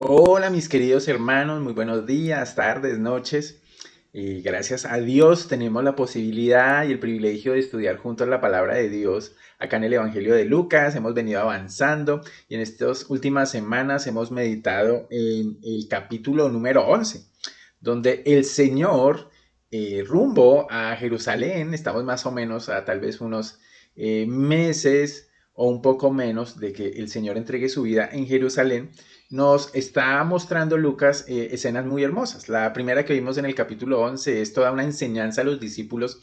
Hola mis queridos hermanos, muy buenos días, tardes, noches. Y gracias a Dios tenemos la posibilidad y el privilegio de estudiar juntos la palabra de Dios acá en el Evangelio de Lucas. Hemos venido avanzando y en estas últimas semanas hemos meditado en el capítulo número 11, donde el Señor, rumbo a Jerusalén, estamos más o menos a tal vez unos meses o un poco menos de que el Señor entregue su vida en Jerusalén, nos está mostrando Lucas escenas muy hermosas. La primera que vimos en el capítulo 11 es toda una enseñanza a los discípulos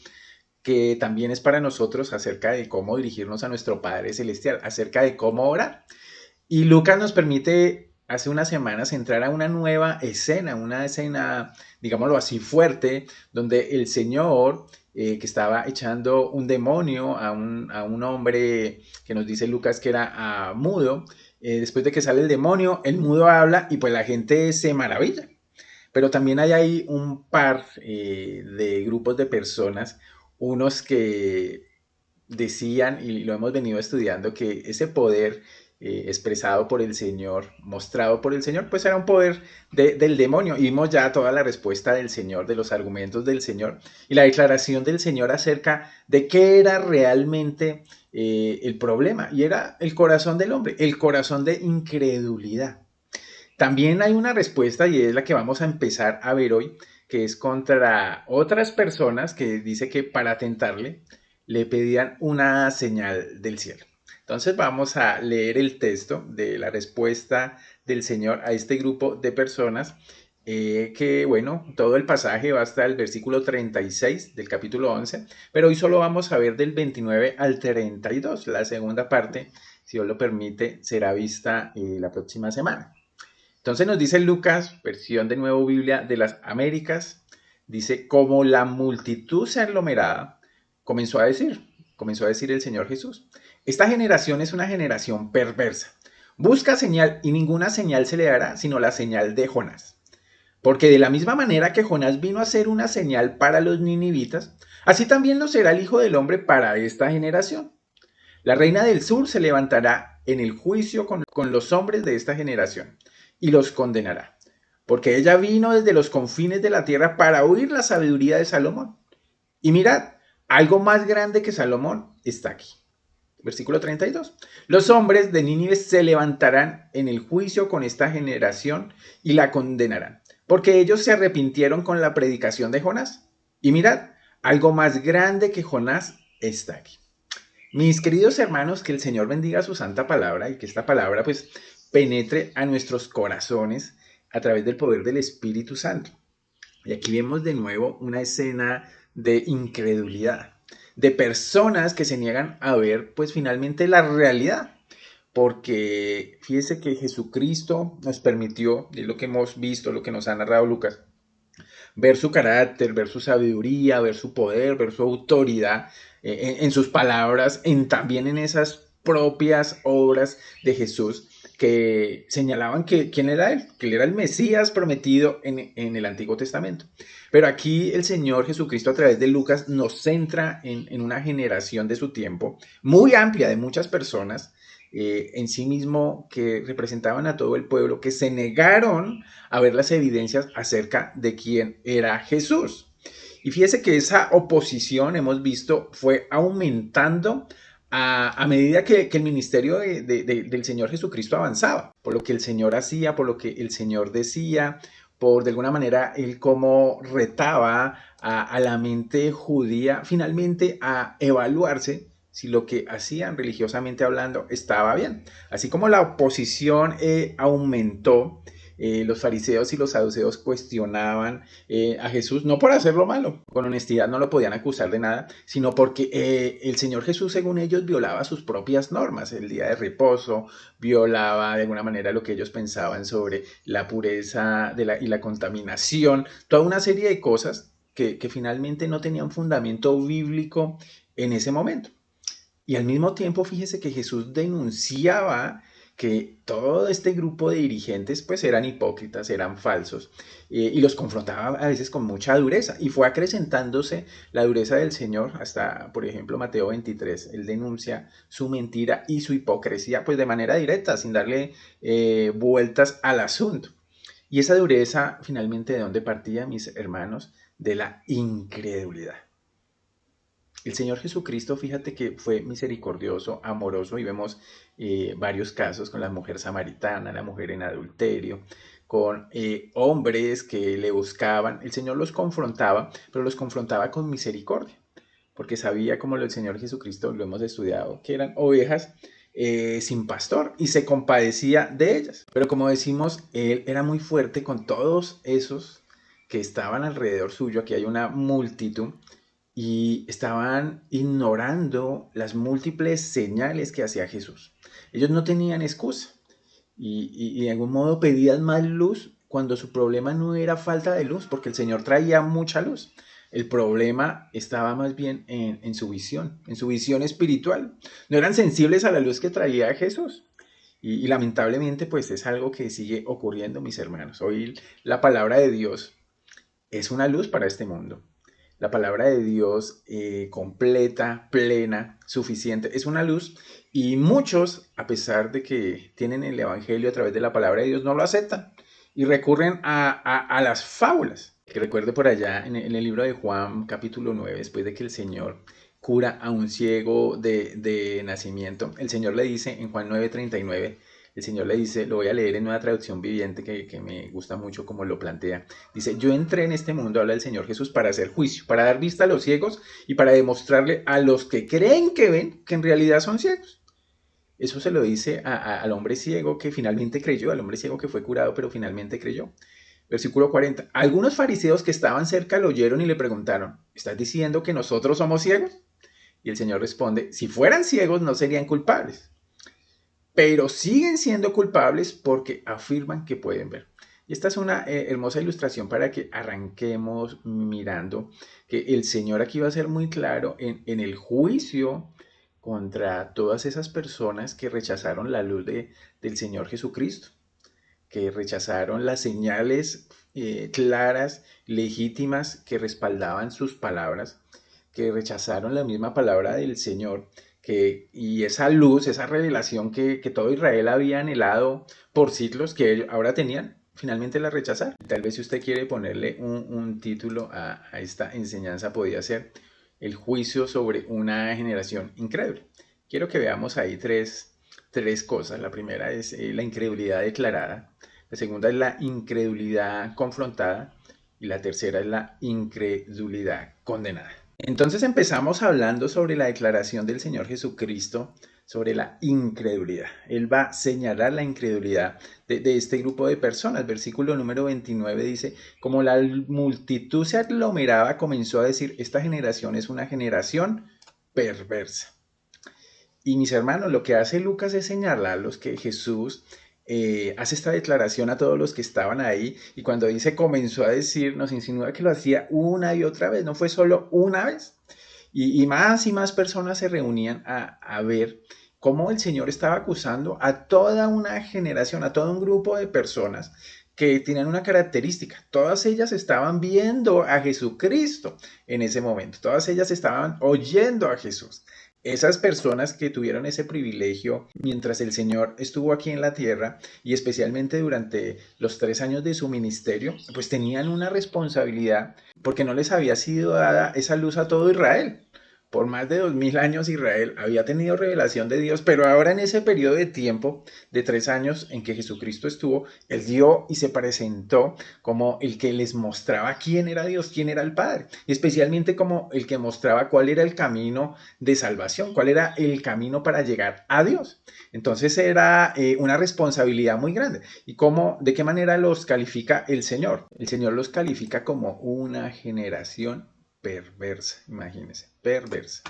que también es para nosotros acerca de cómo dirigirnos a nuestro Padre Celestial, acerca de cómo orar. Y Lucas nos permite hace unas semanas entrar a una escena, digámoslo así, fuerte, donde el Señor, que estaba echando un demonio a un hombre que nos dice Lucas que era mudo, después de que sale el demonio, el mudo habla y pues la gente se maravilla. Pero también hay ahí un par de grupos de personas, unos que decían, y lo hemos venido estudiando, que ese poder expresado por el Señor, mostrado por el Señor, pues era un poder del demonio. Y vimos ya toda la respuesta del Señor, de los argumentos del Señor y la declaración del Señor acerca de qué era realmente el problema. Y era el corazón del hombre, el corazón de incredulidad. También hay una respuesta y es la que vamos a empezar a ver hoy, que es contra otras personas que dice que para tentarle le pedían una señal del cielo. Entonces vamos a leer el texto de la respuesta del Señor a este grupo de personas, que bueno, todo el pasaje va hasta el versículo 36 del capítulo 11, pero hoy solo vamos a ver del 29 al 32. La segunda parte, si Dios lo permite, será vista la próxima semana. Entonces nos dice Lucas, versión de Nuevo Biblia de las Américas, dice, como la multitud se aglomeraba, comenzó a decir el Señor Jesús, esta generación es una generación perversa. Busca señal y ninguna señal se le dará sino la señal de Jonás. Porque de la misma manera que Jonás vino a ser una señal para los ninivitas, así también lo será el Hijo del Hombre para esta generación. La reina del sur se levantará en el juicio con los hombres de esta generación y los condenará, porque ella vino desde los confines de la tierra para oír la sabiduría de Salomón. Y mirad, algo más grande que Salomón está aquí. Versículo 32. Los hombres de Nínive se levantarán en el juicio con esta generación y la condenarán, porque ellos se arrepintieron con la predicación de Jonás. Y mirad, algo más grande que Jonás está aquí. Mis queridos hermanos, que el Señor bendiga su santa palabra y que esta palabra pues penetre a nuestros corazones a través del poder del Espíritu Santo. Y aquí vemos de nuevo una escena de incredulidad, de personas que se niegan a ver pues finalmente la realidad. Porque fíjese que Jesucristo nos permitió, y es lo que hemos visto, lo que nos ha narrado Lucas, ver su carácter, ver su sabiduría, ver su poder, ver su autoridad en sus palabras, también en esas propias obras de Jesús que señalaban que quién era él, que él era el Mesías prometido en el Antiguo Testamento. Pero aquí el Señor Jesucristo a través de Lucas nos centra en una generación de su tiempo muy amplia de muchas personas en sí mismo que representaban a todo el pueblo, que se negaron a ver las evidencias acerca de quién era Jesús. Y fíjese que esa oposición, hemos visto, fue aumentando a medida que el ministerio del Señor Jesucristo avanzaba, por lo que el Señor hacía, por lo que el Señor decía, por de alguna manera él como retaba a la mente judía finalmente a evaluarse si lo que hacían religiosamente hablando estaba bien. Así como la oposición aumentó, los fariseos y los saduceos cuestionaban a Jesús, no por hacerlo malo, con honestidad no lo podían acusar de nada, sino porque el Señor Jesús, según ellos, violaba sus propias normas, el día de reposo, violaba de alguna manera lo que ellos pensaban sobre la pureza y la contaminación, toda una serie de cosas que finalmente no tenían fundamento bíblico en ese momento. Y al mismo tiempo, fíjese que Jesús denunciaba que todo este grupo de dirigentes pues eran hipócritas, eran falsos, y los confrontaba a veces con mucha dureza, y fue acrecentándose la dureza del Señor hasta, por ejemplo, Mateo 23, él denuncia su mentira y su hipocresía pues de manera directa, sin darle vueltas al asunto. Y esa dureza finalmente, ¿de dónde partía, mis hermanos? De la incredulidad. El Señor Jesucristo, fíjate que fue misericordioso, amoroso, y vemos varios casos con la mujer samaritana, la mujer en adulterio, con hombres que le buscaban. El Señor los confrontaba, pero los confrontaba con misericordia, porque sabía, como el Señor Jesucristo lo hemos estudiado, que eran ovejas sin pastor, y se compadecía de ellas. Pero como decimos, Él era muy fuerte con todos esos que estaban alrededor suyo. Aquí hay una multitud y estaban ignorando las múltiples señales que hacía Jesús. Ellos no tenían excusa y de algún modo pedían más luz cuando su problema no era falta de luz, porque el Señor traía mucha luz. El problema estaba más bien en su visión espiritual. No eran sensibles a la luz que traía Jesús. Y lamentablemente pues es algo que sigue ocurriendo, mis hermanos. Hoy la palabra de Dios es una luz para este mundo. La palabra de Dios completa, plena, suficiente, es una luz, y muchos, a pesar de que tienen el Evangelio a través de la palabra de Dios, no lo aceptan y recurren a las fábulas. Que recuerde por allá en el libro de Juan capítulo 9, después de que el Señor cura a un ciego de nacimiento, el Señor le dice en Juan 9:39, el Señor le dice, lo voy a leer en una traducción viviente que me gusta mucho como lo plantea. Dice, yo entré en este mundo, habla el Señor Jesús, para hacer juicio, para dar vista a los ciegos y para demostrarle a los que creen que ven que en realidad son ciegos. Eso se lo dice al hombre ciego que finalmente creyó, al hombre ciego que fue curado pero finalmente creyó. Versículo 40. Algunos fariseos que estaban cerca lo oyeron y le preguntaron, ¿estás diciendo que nosotros somos ciegos? Y el Señor responde, si fueran ciegos no serían culpables, pero siguen siendo culpables porque afirman que pueden ver. Y esta es una hermosa ilustración para que arranquemos mirando que el Señor aquí va a ser muy claro en el juicio contra todas esas personas que rechazaron la luz del Señor Jesucristo, que rechazaron las señales claras, legítimas, que respaldaban sus palabras, que rechazaron la misma palabra del Señor, y esa luz, esa revelación que todo Israel había anhelado por siglos, que ahora tenían, finalmente la rechazaron. Tal vez si usted quiere ponerle un título a esta enseñanza, podría ser el juicio sobre una generación incrédula. Quiero que veamos ahí tres cosas. La primera es la incredulidad declarada, la segunda es la incredulidad confrontada y la tercera es la incredulidad condenada. Entonces empezamos hablando sobre la declaración del Señor Jesucristo sobre la incredulidad. Él va a señalar la incredulidad de este grupo de personas. Versículo número 29 dice, como la multitud se aglomeraba, comenzó a decir, esta generación es una generación perversa. Y mis hermanos, lo que hace Lucas es señalarlos que Jesús hace esta declaración a todos los que estaban ahí, y cuando dice comenzó a decir, nos insinúa que lo hacía una y otra vez, no fue solo una vez. Y más personas se reunían a ver cómo el Señor estaba acusando a toda una generación, a todo un grupo de personas que tenían una característica. Todas ellas estaban viendo a Jesucristo en ese momento. Todas ellas estaban oyendo a Jesús. Esas personas que tuvieron ese privilegio mientras el Señor estuvo aquí en la tierra, y especialmente durante los 3 años de su ministerio, pues tenían una responsabilidad porque no les había sido dada esa luz a todo Israel. Por más de 2000 años Israel había tenido revelación de Dios, pero ahora en ese periodo de tiempo de 3 años en que Jesucristo estuvo, Él dio y se presentó como el que les mostraba quién era Dios, quién era el Padre, y especialmente como el que mostraba cuál era el camino de salvación, cuál era el camino para llegar a Dios. Entonces era una responsabilidad muy grande. ¿Y de qué manera los califica el Señor? El Señor los califica como una generación perversa, imagínense, perversa.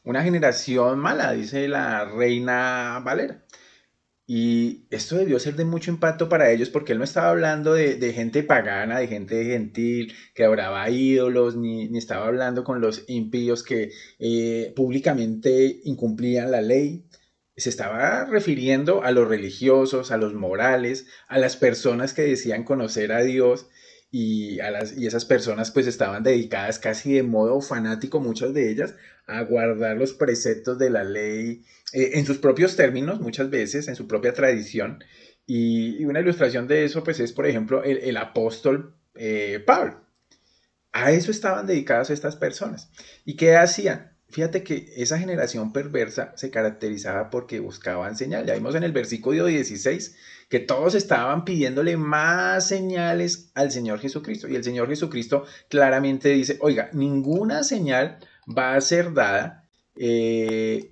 Una generación mala, dice la Reina Valera. Y esto debió ser de mucho impacto para ellos, porque él no estaba hablando de gente pagana, de gente gentil, que adoraba ídolos, ni estaba hablando con los impíos que públicamente incumplían la ley. se estaba refiriendo a los religiosos, a los morales, a las personas que decían conocer a Dios y esas personas pues estaban dedicadas casi de modo fanático, muchas de ellas, a guardar los preceptos de la ley en sus propios términos, muchas veces, en su propia tradición. Y una ilustración de eso pues es, por ejemplo, el apóstol Pablo. A eso estaban dedicadas estas personas. ¿Y qué hacían? Fíjate que esa generación perversa se caracterizaba porque buscaban señal. Ya vimos en el versículo 16 que todos estaban pidiéndole más señales al Señor Jesucristo. Y el Señor Jesucristo claramente dice, oiga, ninguna señal va a ser dada,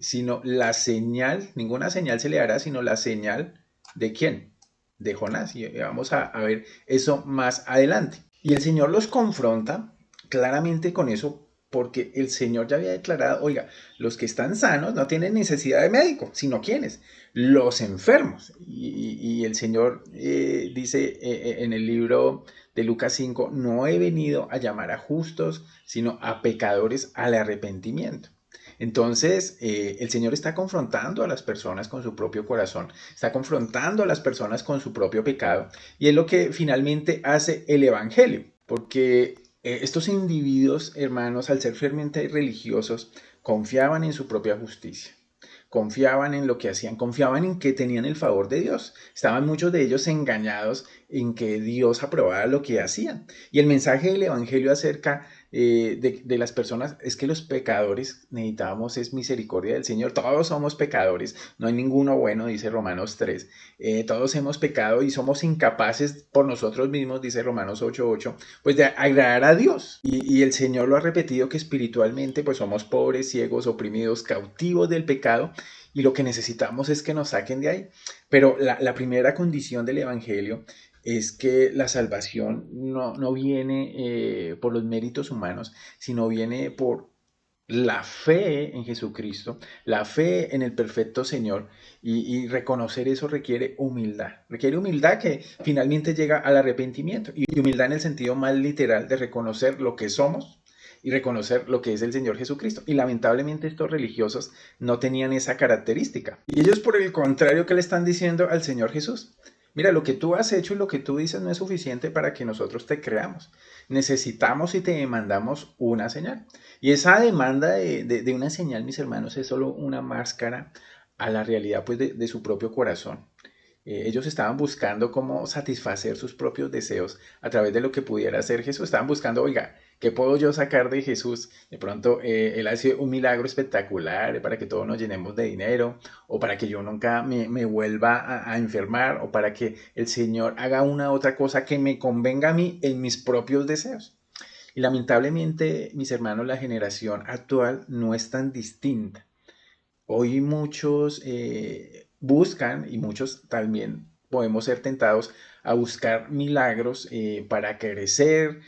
sino la señal, ninguna señal se le hará, sino la señal de quién, de Jonás. Y vamos a ver eso más adelante. Y el Señor los confronta claramente con eso porque el Señor ya había declarado, oiga, los que están sanos no tienen necesidad de médico, sino ¿quiénes? Los enfermos. Y el Señor dice en el libro de Lucas 5, no he venido a llamar a justos, sino a pecadores al arrepentimiento. Entonces, el Señor está confrontando a las personas con su propio corazón, está confrontando a las personas con su propio pecado, y es lo que finalmente hace el Evangelio, porque estos individuos, hermanos, al ser firmemente religiosos, confiaban en su propia justicia, confiaban en lo que hacían, confiaban en que tenían el favor de Dios. Estaban muchos de ellos engañados en que Dios aprobaba lo que hacían. Y el mensaje del Evangelio acerca de las personas es que los pecadores necesitábamos es misericordia del Señor. Todos somos pecadores, no hay ninguno bueno, dice Romanos 3. Todos hemos pecado y somos incapaces por nosotros mismos, dice Romanos 8:8, pues de agradar a Dios. Y el Señor lo ha repetido que espiritualmente pues somos pobres, ciegos, oprimidos, cautivos del pecado y lo que necesitamos es que nos saquen de ahí. Pero la primera condición del Evangelio es que la salvación no viene por los méritos humanos, sino viene por la fe en Jesucristo, la fe en el perfecto Señor y reconocer eso requiere humildad que finalmente llega al arrepentimiento y humildad en el sentido más literal de reconocer lo que somos y reconocer lo que es el Señor Jesucristo. Y lamentablemente estos religiosos no tenían esa característica. Y ellos por el contrario, ¿qué le están diciendo al Señor Jesús? Mira, lo que tú has hecho y lo que tú dices no es suficiente para que nosotros te creamos. Necesitamos y te demandamos una señal. Y esa demanda de una señal, mis hermanos, es solo una máscara a la realidad pues, de su propio corazón. Ellos estaban buscando cómo satisfacer sus propios deseos a través de lo que pudiera hacer Jesús. Estaban buscando, oiga, ¿qué puedo yo sacar de Jesús? De pronto, Él hace un milagro espectacular para que todos nos llenemos de dinero, o para que yo nunca me vuelva a enfermar, o para que el Señor haga una otra cosa que me convenga a mí en mis propios deseos. Y lamentablemente, mis hermanos, la generación actual no es tan distinta. Hoy muchos buscan y muchos también podemos ser tentados a buscar milagros para crecer,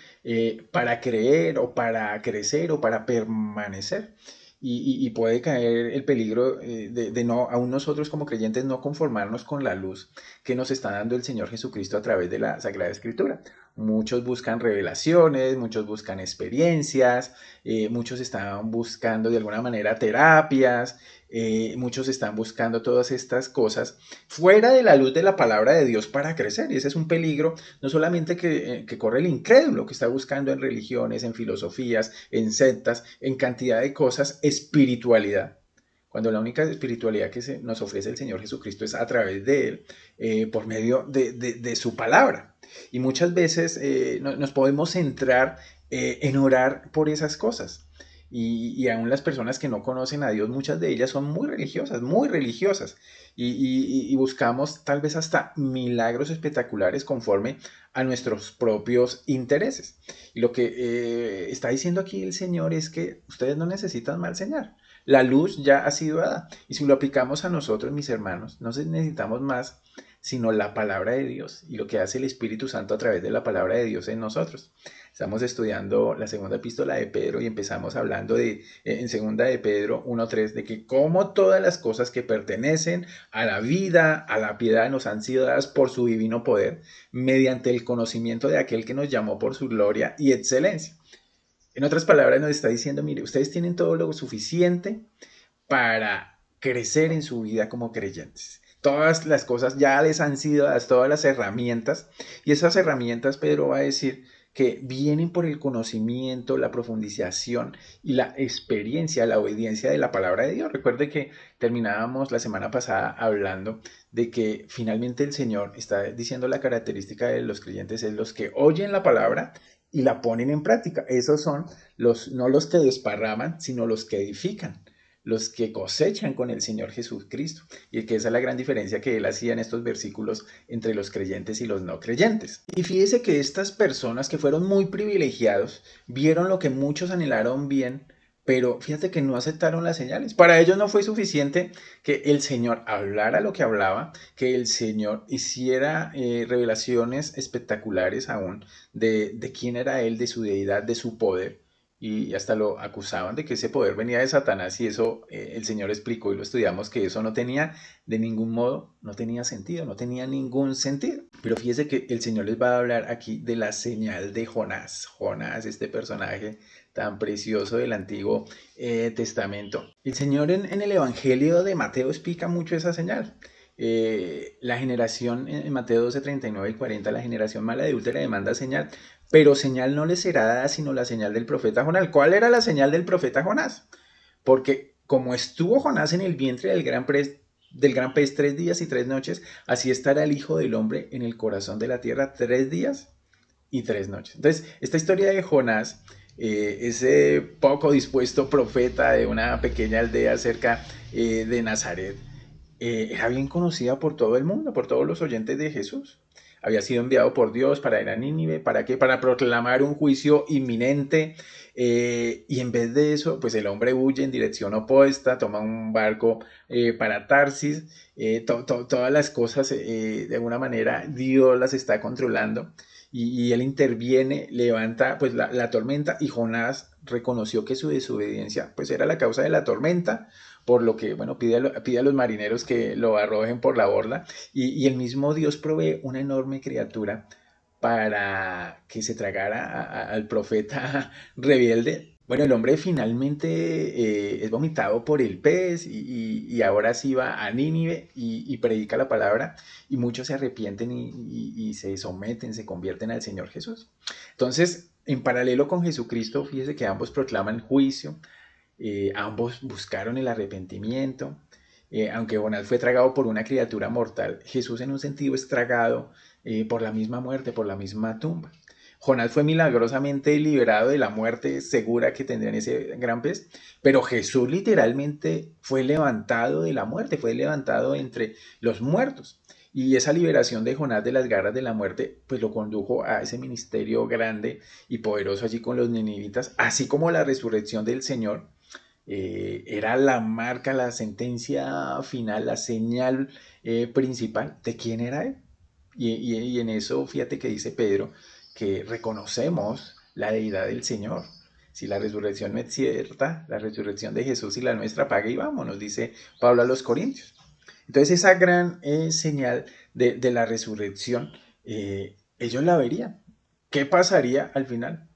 para creer o para crecer o para permanecer. Y puede caer el peligro de no, aún nosotros como creyentes no conformarnos con la luz que nos está dando el Señor Jesucristo a través de la Sagrada Escritura. Muchos buscan revelaciones, muchos buscan experiencias, muchos están buscando de alguna manera terapias, muchos están buscando todas estas cosas fuera de la luz de la palabra de Dios para crecer. Y ese es un peligro, no solamente que corre el incrédulo, que está buscando en religiones, en filosofías, en sectas, en cantidad de cosas, espiritualidad. Cuando la única espiritualidad que nos ofrece el Señor Jesucristo es a través de Él, por medio de su palabra. Y muchas veces nos podemos centrar en orar por esas cosas. Y aún las personas que no conocen a Dios, muchas de ellas son muy religiosas. Y buscamos tal vez hasta milagros espectaculares conforme a nuestros propios intereses. Y lo que está diciendo aquí el Señor es que ustedes no necesitan mal señal. La luz ya ha sido dada. Y si lo aplicamos a nosotros, mis hermanos, no necesitamos más sino la palabra de Dios y lo que hace el Espíritu Santo a través de la palabra de Dios en nosotros. Estamos estudiando la segunda epístola de Pedro y empezamos hablando en segunda de Pedro 1:3, de que como todas las cosas que pertenecen a la vida, a la piedad, nos han sido dadas por su divino poder, mediante el conocimiento de aquel que nos llamó por su gloria y excelencia. En otras palabras, nos está diciendo, mire, ustedes tienen todo lo suficiente para crecer en su vida como creyentes. Todas las cosas ya les han sido dadas, todas las herramientas, y esas herramientas Pedro va a decir que vienen por el conocimiento, la profundización y la experiencia, la obediencia de la palabra de Dios. Recuerde que terminábamos la semana pasada hablando de que finalmente el Señor está diciendo la característica de los creyentes es los que oyen la palabra y la ponen en práctica. Esos son no los que desparraman, sino los que edifican, los que cosechan con el Señor Jesucristo. Y que esa es la gran diferencia que él hacía en estos versículos entre los creyentes y los no creyentes. Y fíjese que estas personas que fueron muy privilegiados vieron lo que muchos anhelaron bien, pero fíjate que no aceptaron las señales. Para ellos no fue suficiente que el Señor hablara lo que hablaba, que el Señor hiciera revelaciones espectaculares aún de quién era Él, de su deidad, de su poder. Y hasta lo acusaban de que ese poder venía de Satanás y eso el Señor explicó y lo estudiamos que eso no tenía de ningún modo, no tenía sentido, no tenía ningún sentido. Pero fíjese que el Señor les va a hablar aquí de la señal de Jonás. Jonás, este personaje tan precioso del Antiguo Testamento. El Señor en el Evangelio de Mateo explica mucho esa señal. La generación en Mateo 12, 39 y 40, la generación mala y adúltera demanda señal, pero señal no les será dada sino la señal del profeta Jonás. ¿Cuál era la señal del profeta Jonás? Porque como estuvo Jonás en el vientre del gran pez 3 días y 3 noches, así estará el Hijo del Hombre en el corazón de la tierra 3 días y 3 noches. Entonces, esta historia de Jonás, ese poco dispuesto profeta de una pequeña aldea cerca de Nazaret, era bien conocida por todo el mundo, por todos los oyentes de Jesús. Había sido enviado por Dios para ir a Nínive, ¿para qué? Para proclamar un juicio inminente. Y en vez de eso, pues el hombre huye en dirección opuesta, toma un barco para Tarsis. Todas las cosas, de alguna manera, Dios las está controlando. Y él interviene, levanta pues la tormenta y Jonás reconoció que su desobediencia pues era la causa de la tormenta, por lo que, bueno, pide a los marineros que lo arrojen por la borda y el mismo Dios provee una enorme criatura para que se tragara al profeta rebelde. Bueno, el hombre finalmente es vomitado por el pez y ahora sí va a Nínive y predica la palabra y muchos se arrepienten y se someten, se convierten al Señor Jesús. Entonces, en paralelo con Jesucristo, fíjese que ambos proclaman juicio, ambos buscaron el arrepentimiento. Aunque Jonás fue tragado por una criatura mortal, Jesús en un sentido es tragado por la misma muerte, por la misma tumba. Jonás fue milagrosamente liberado de la muerte segura que tendría en ese gran pez, pero Jesús literalmente fue levantado de la muerte, fue levantado entre los muertos. Y esa liberación de Jonás de las garras de la muerte, pues lo condujo a ese ministerio grande y poderoso allí con los ninivitas, así como la resurrección del Señor era la marca, la sentencia final, la señal principal de quién era él. Y en eso, fíjate que dice Pedro, que reconocemos la deidad del Señor. Si la resurrección no es cierta, la resurrección de Jesús y la nuestra, paga y vamos, nos dice Pablo a los Corintios. Entonces esa gran señal de la resurrección, ellos la verían. ¿Qué pasaría al final?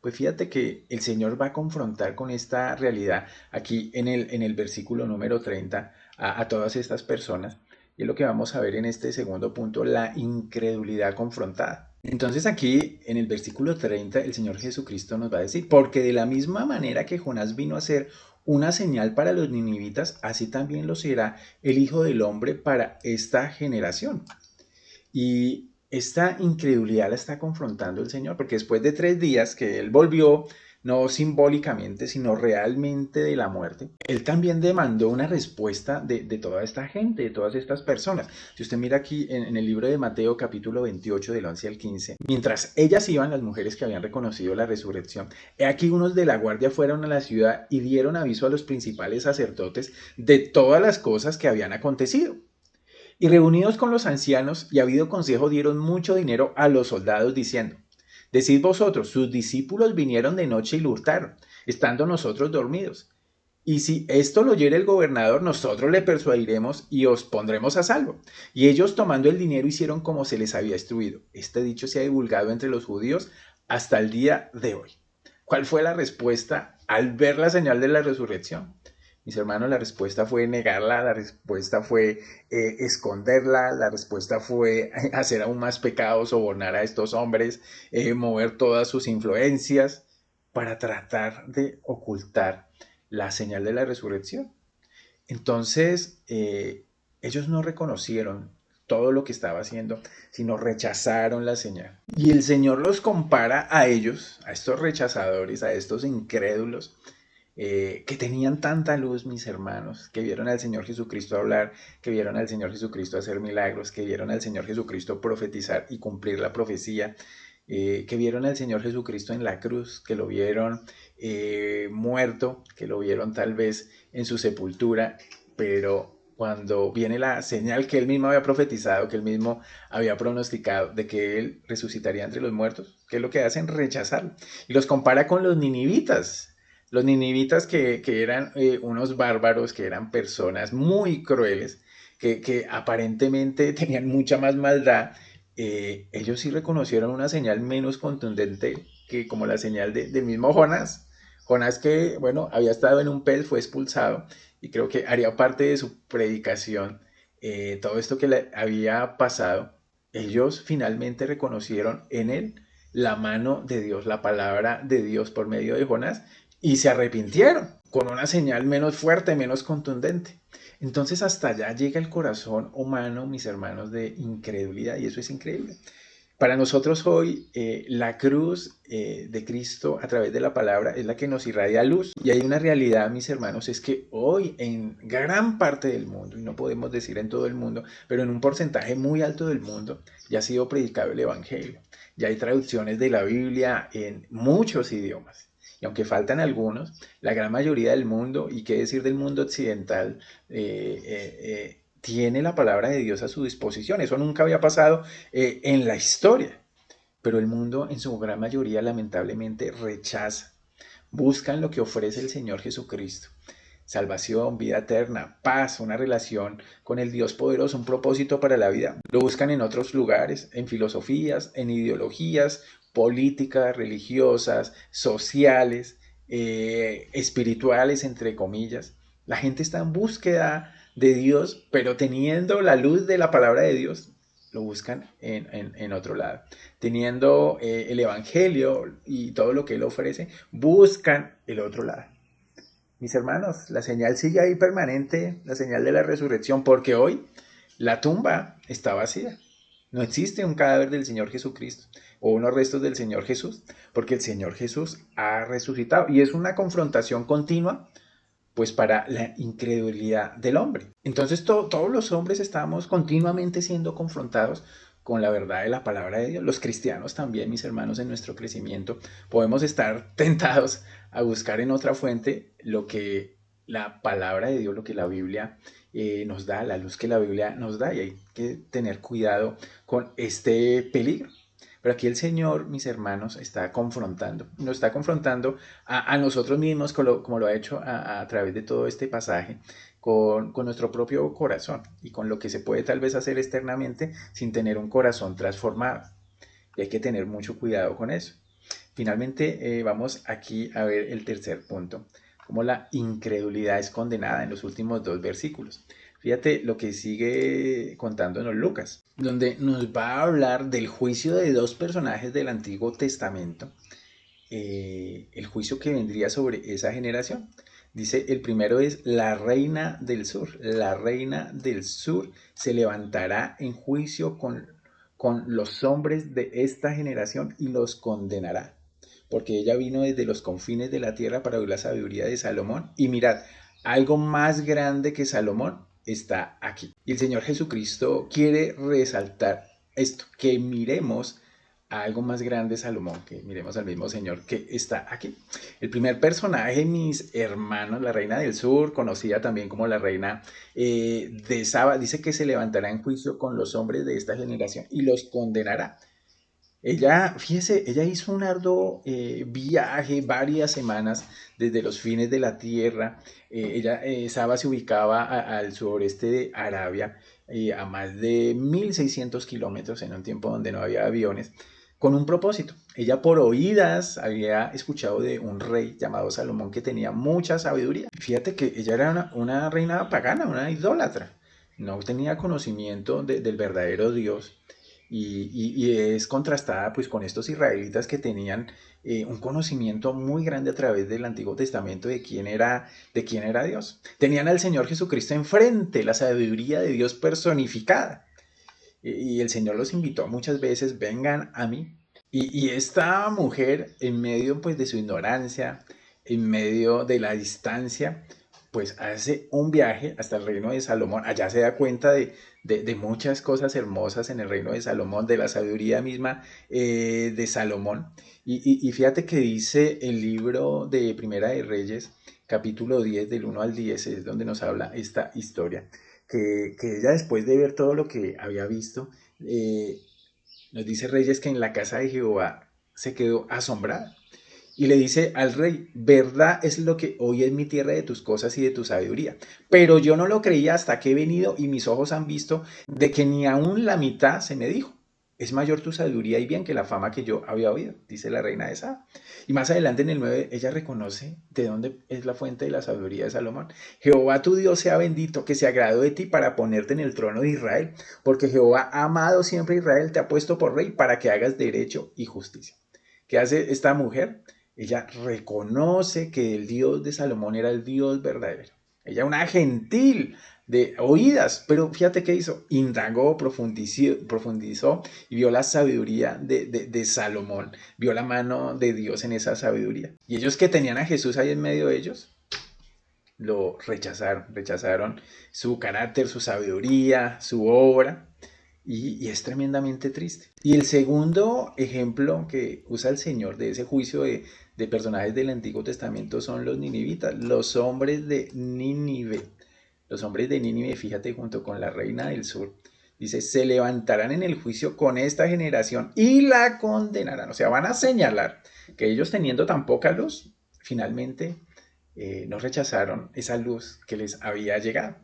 Pues fíjate que el Señor va a confrontar con esta realidad aquí en el versículo número 30 a todas estas personas. Y es lo que vamos a ver en este segundo punto, la incredulidad confrontada. Entonces aquí en el versículo 30 el Señor Jesucristo nos va a decir, porque de la misma manera que Jonás vino a ser una señal para los ninivitas, así también lo será el Hijo del Hombre para esta generación. Y esta incredulidad la está confrontando el Señor, porque después de 3 días que Él volvió, no simbólicamente, sino realmente de la muerte, Él también demandó una respuesta de toda esta gente, de todas estas personas. Si usted mira aquí en el libro de Mateo capítulo 28 del 11 al 15, mientras ellas iban, las mujeres que habían reconocido la resurrección, he aquí unos de la guardia fueron a la ciudad y dieron aviso a los principales sacerdotes de todas las cosas que habían acontecido. Y reunidos con los ancianos y habido consejo dieron mucho dinero a los soldados diciendo, decid vosotros, sus discípulos vinieron de noche y lo hurtaron, estando nosotros dormidos. Y si esto lo oyere el gobernador, nosotros le persuadiremos y os pondremos a salvo. Y ellos tomando el dinero hicieron como se les había instruido. Este dicho se ha divulgado entre los judíos hasta el día de hoy. ¿Cuál fue la respuesta al ver la señal de la resurrección? Mis hermanos, la respuesta fue negarla, la respuesta fue esconderla, la respuesta fue hacer aún más pecados, sobornar a estos hombres, mover todas sus influencias para tratar de ocultar la señal de la resurrección. Entonces, ellos no reconocieron todo lo que estaba haciendo, sino rechazaron la señal. Y el Señor los compara a ellos, a estos rechazadores, a estos incrédulos, que tenían tanta luz, mis hermanos, que vieron al Señor Jesucristo hablar, que vieron al Señor Jesucristo hacer milagros, que vieron al Señor Jesucristo profetizar y cumplir la profecía, que vieron al Señor Jesucristo en la cruz, que lo vieron muerto, que lo vieron tal vez en su sepultura, pero cuando viene la señal que él mismo había profetizado, que él mismo había pronosticado de que él resucitaría entre los muertos, ¿qué es lo que hacen? Rechazarlo. Y los compara con los ninivitas. Los ninivitas que eran unos bárbaros, que eran personas muy crueles, que aparentemente tenían mucha más maldad. Ellos sí reconocieron una señal menos contundente que como la señal del mismo Jonás. Jonás que, bueno, había estado en un pez, fue expulsado y creo que haría parte de su predicación todo esto que le había pasado. Ellos finalmente reconocieron en él la mano de Dios, la palabra de Dios por medio de Jonás y se arrepintieron con una señal menos fuerte, menos contundente. Entonces hasta allá llega el corazón humano, mis hermanos, de incredulidad y eso es increíble. Para nosotros hoy la cruz de Cristo a través de la palabra es la que nos irradia luz. Y hay una realidad, mis hermanos, es que hoy en gran parte del mundo, y no podemos decir en todo el mundo, pero en un porcentaje muy alto del mundo, ya ha sido predicado el Evangelio. Ya hay traducciones de la Biblia en muchos idiomas. Y aunque faltan algunos, la gran mayoría del mundo, y qué decir del mundo occidental, tiene la palabra de Dios a su disposición. Eso nunca había pasado en la historia. Pero el mundo en su gran mayoría lamentablemente rechaza. Buscan lo que ofrece el Señor Jesucristo. Salvación, vida eterna, paz, una relación con el Dios poderoso, un propósito para la vida. Lo buscan en otros lugares, en filosofías, en ideologías políticas, religiosas, sociales, espirituales, entre comillas. La gente está en búsqueda de Dios, pero teniendo la luz de la palabra de Dios, lo buscan en otro lado. Teniendo el Evangelio y todo lo que Él ofrece, buscan el otro lado. Mis hermanos, la señal sigue ahí permanente, la señal de la resurrección, porque hoy la tumba está vacía. No existe un cadáver del Señor Jesucristo o unos restos del Señor Jesús, porque el Señor Jesús ha resucitado y es una confrontación continua pues para la incredulidad del hombre. Entonces todos los hombres estamos continuamente siendo confrontados con la verdad de la palabra de Dios. Los cristianos también, mis hermanos, en nuestro crecimiento, podemos estar tentados a buscar en otra fuente lo que la palabra de Dios, lo que la Biblia nos da, la luz que la Biblia nos da, y hay que tener cuidado con este peligro. Pero aquí el Señor, mis hermanos, nos está confrontando a nosotros mismos, como lo ha hecho a través de todo este pasaje, con nuestro propio corazón y con lo que se puede tal vez hacer externamente sin tener un corazón transformado. Y hay que tener mucho cuidado con eso. Finalmente, vamos aquí a ver el tercer punto, cómo la incredulidad es condenada en los últimos dos versículos. Fíjate lo que sigue contándonos Lucas, donde nos va a hablar del juicio de dos personajes del Antiguo Testamento, el juicio que vendría sobre esa generación. Dice, el primero es la reina del sur. La reina del sur se levantará en juicio con los hombres de esta generación y los condenará, porque ella vino desde los confines de la tierra para oír la sabiduría de Salomón. Y mirad, algo más grande que Salomón está aquí. Y el Señor Jesucristo quiere resaltar esto, que miremos a algo más grande Salomón, que miremos al mismo Señor que está aquí. El primer personaje, mis hermanos, la reina del sur, conocida también como la reina de Saba, dice que se levantará en juicio con los hombres de esta generación y los condenará. Ella, fíjese, ella hizo un arduo viaje, varias semanas desde los fines de la tierra. Saba se ubicaba al sureste de Arabia, a más de 1600 kilómetros en un tiempo donde no había aviones. con un propósito. Ella por oídas había escuchado de un rey llamado Salomón que tenía mucha sabiduría. Fíjate que ella era una reina pagana, una idólatra. No tenía conocimiento del verdadero Dios. Y es contrastada pues con estos israelitas que tenían un conocimiento muy grande a través del Antiguo Testamento de quién era Dios. Tenían al Señor Jesucristo enfrente, la sabiduría de Dios personificada. Y el Señor los invitó muchas veces, vengan a mí. Y esta mujer, en medio pues de su ignorancia, en medio de la distancia, pues hace un viaje hasta el reino de Salomón. Allá se da cuenta de muchas cosas hermosas en el reino de Salomón, de la sabiduría misma de Salomón. Y fíjate que dice el libro de Primera de Reyes, capítulo 10 del 1 al 10 es donde nos habla esta historia, que ella después de ver todo lo que había visto, nos dice Reyes que en la casa de Jehová se quedó asombrada. Y le dice al rey, verdad es lo que hoy es mi tierra de tus cosas y de tu sabiduría. Pero yo no lo creía hasta que he venido y mis ojos han visto de que ni aún la mitad se me dijo. Es mayor tu sabiduría y bien que la fama que yo había oído, dice la reina de Saba. Y más adelante en el 9 ella reconoce de dónde es la fuente de la sabiduría de Salomón. Jehová tu Dios sea bendito, que se agradó de ti para ponerte en el trono de Israel, porque Jehová ha amado siempre a Israel, te ha puesto por rey para que hagas derecho y justicia. ¿Qué hace esta mujer? Ella reconoce que el Dios de Salomón era el Dios verdadero. Ella una gentil de oídas, pero fíjate qué hizo. Indagó, profundizó y vio la sabiduría de Salomón. Vio la mano de Dios en esa sabiduría. Y ellos que tenían a Jesús ahí en medio de ellos, lo rechazaron su carácter, su sabiduría, su obra. Y es tremendamente triste. Y el segundo ejemplo que usa el Señor de ese juicio de personajes del Antiguo Testamento son los ninivitas, los hombres de Nínive. Los hombres de Nínive, fíjate, junto con la reina del sur, dice, se levantarán en el juicio con esta generación y la condenarán. O sea, van a señalar que ellos teniendo tan poca luz, finalmente no rechazaron esa luz que les había llegado.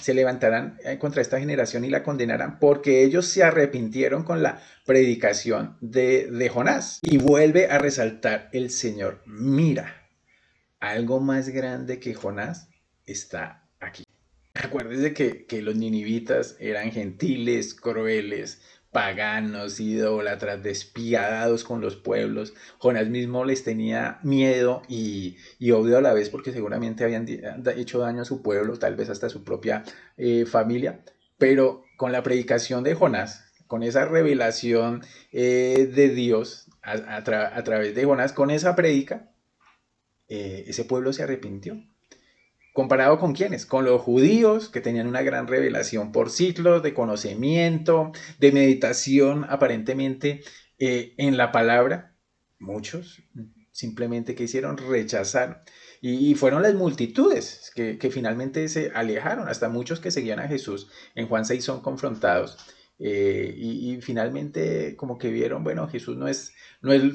Se levantarán contra esta generación y la condenarán porque ellos se arrepintieron con la predicación de Jonás. Y vuelve a resaltar el Señor, mira, algo más grande que Jonás está aquí. Acuérdese que los ninivitas eran gentiles, crueles, paganos, idólatras, despiadados con los pueblos. Jonás mismo les tenía miedo y odio a la vez porque seguramente habían hecho daño a su pueblo, tal vez hasta a su propia familia. Pero con la predicación de Jonás, con esa revelación de Dios a través de Jonás, con esa predica, ese pueblo se arrepintió. ¿Comparado con quiénes? Con los judíos que tenían una gran revelación por siglos de conocimiento, de meditación aparentemente en la palabra. Muchos simplemente que hicieron rechazar. Y fueron las multitudes que finalmente se alejaron, hasta muchos que seguían a Jesús. En Juan 6 son confrontados. Y finalmente como que vieron, bueno, Jesús no es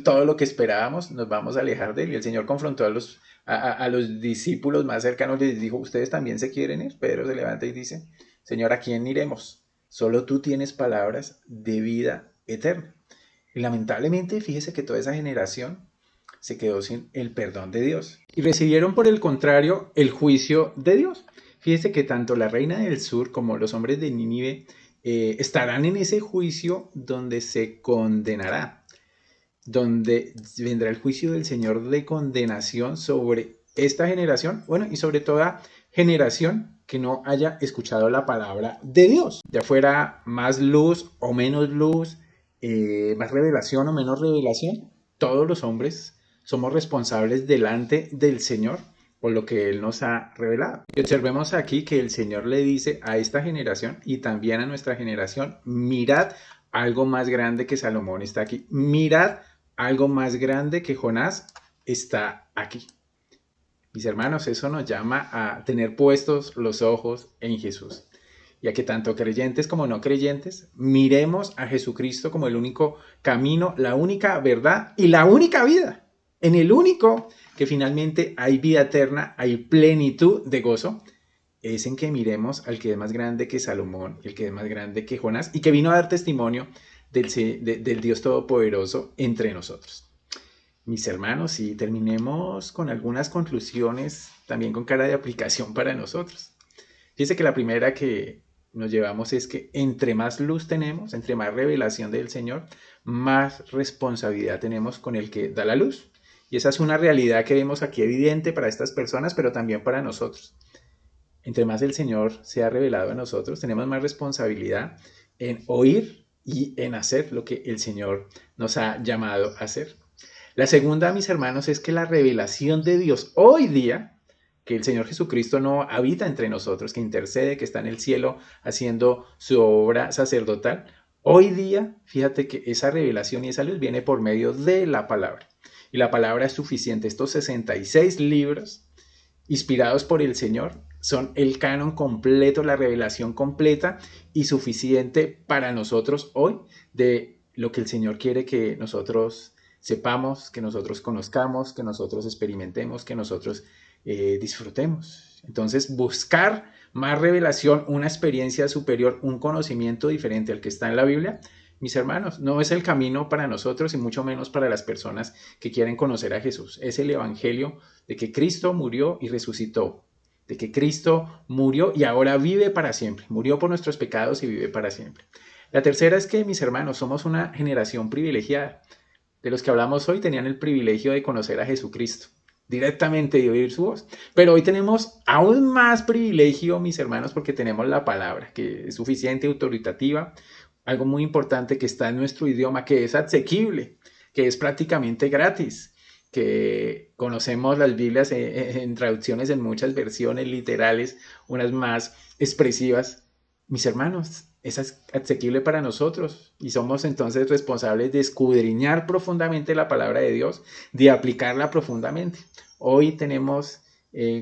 todo lo que esperábamos, nos vamos a alejar de él. Y el Señor confrontó a los discípulos más cercanos, les dijo, ¿ustedes también se quieren ir? Pedro se levanta y dice, Señor, ¿a quién iremos? Solo tú tienes palabras de vida eterna. Y lamentablemente, fíjese que toda esa generación se quedó sin el perdón de Dios. Y recibieron, por el contrario, el juicio de Dios. Fíjese que tanto la reina del sur como los hombres de Nínive estarán en ese juicio donde se condenará, donde vendrá el juicio del Señor de condenación sobre esta generación, bueno, y sobre toda generación que no haya escuchado la palabra de Dios, ya fuera más luz o menos luz, más revelación o menos revelación, todos los hombres somos responsables delante del Señor por lo que Él nos ha revelado. Y observemos aquí que el Señor le dice a esta generación y también a nuestra generación, mirad algo más grande que Salomón está aquí, mirad algo más grande que Jonás está aquí. Mis hermanos, eso nos llama a tener puestos los ojos en Jesús. Y a que tanto creyentes como no creyentes miremos a Jesucristo como el único camino, la única verdad y la única vida. En el único que finalmente hay vida eterna, hay plenitud de gozo, es en que miremos al que es más grande que Salomón, el que es más grande que Jonás y que vino a dar testimonio del Dios Todopoderoso entre nosotros. Mis hermanos, y terminemos con algunas conclusiones, también con cara de aplicación para nosotros. Fíjense que la primera que nos llevamos es que entre más luz tenemos, entre más revelación del Señor, más responsabilidad tenemos con el que da la luz. Y esa es una realidad que vemos aquí evidente para estas personas, pero también para nosotros. Entre más el Señor sea revelado a nosotros, tenemos más responsabilidad en oír y en hacer lo que el Señor nos ha llamado a hacer. La segunda, mis hermanos, es que la revelación de Dios hoy día, que el Señor Jesucristo no habita entre nosotros, que intercede, que está en el cielo haciendo su obra sacerdotal, hoy día, fíjate que esa revelación y esa luz viene por medio de la palabra. Y la palabra es suficiente. Estos 66 libros inspirados por el Señor son el canon completo, la revelación completa y suficiente para nosotros hoy de lo que el Señor quiere que nosotros sepamos, que nosotros conozcamos, que nosotros experimentemos, que nosotros disfrutemos. Entonces, buscar más revelación, una experiencia superior, un conocimiento diferente al que está en la Biblia, mis hermanos, no es el camino para nosotros y mucho menos para las personas que quieren conocer a Jesús. Es el evangelio de que Cristo murió y resucitó, de que Cristo murió y ahora vive para siempre. Murió por nuestros pecados y vive para siempre. La tercera es que, mis hermanos, somos una generación privilegiada. De los que hablamos hoy tenían el privilegio de conocer a Jesucristo directamente, de oír su voz. Pero hoy tenemos aún más privilegio, mis hermanos, porque tenemos la palabra, que es suficiente, autoritativa, algo muy importante que está en nuestro idioma, que es asequible, que es prácticamente gratis, que conocemos las Biblias en traducciones en muchas versiones literales, unas más expresivas. Mis hermanos, es asequible para nosotros y somos entonces responsables de escudriñar profundamente la palabra de Dios, de aplicarla profundamente. Hoy tenemos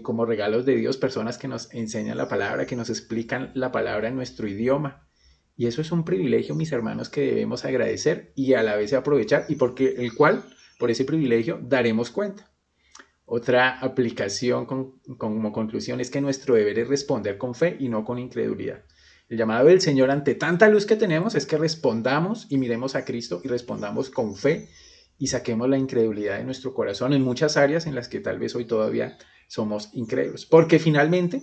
como regalos de Dios personas que nos enseñan la palabra, que nos explican la palabra en nuestro idioma. Y eso es un privilegio, mis hermanos, que debemos agradecer y a la vez aprovechar y por ese privilegio daremos cuenta. Otra aplicación como conclusión es que nuestro deber es responder con fe y no con incredulidad. El llamado del Señor ante tanta luz que tenemos es que respondamos y miremos a Cristo y respondamos con fe y saquemos la incredulidad de nuestro corazón en muchas áreas en las que tal vez hoy todavía somos incrédulos. Porque finalmente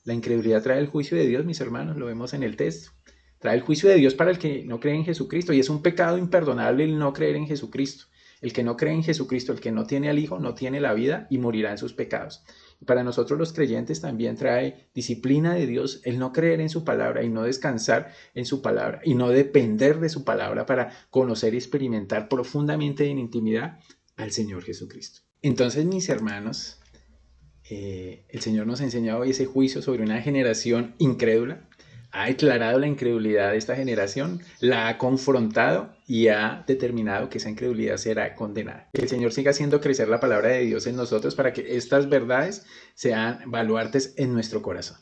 la incredulidad trae el juicio de Dios, mis hermanos, lo vemos en el texto. Trae el juicio de Dios para el que no cree en Jesucristo y es un pecado imperdonable el no creer en Jesucristo. El que no cree en Jesucristo, el que no tiene al Hijo, no tiene la vida y morirá en sus pecados. Y para nosotros los creyentes también trae disciplina de Dios el no creer en su palabra y no descansar en su palabra y no depender de su palabra para conocer y experimentar profundamente en intimidad al Señor Jesucristo. Entonces, mis hermanos, el Señor nos ha enseñado hoy ese juicio sobre una generación incrédula. Ha declarado la incredulidad de esta generación, la ha confrontado y ha determinado que esa incredulidad será condenada. Que el Señor siga haciendo crecer la palabra de Dios en nosotros para que estas verdades sean baluartes en nuestro corazón.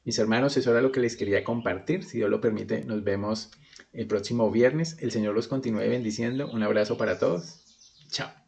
Mis hermanos, eso era lo que les quería compartir. Si Dios lo permite, nos vemos el próximo viernes. El Señor los continúe bendiciendo. Un abrazo para todos. Chao.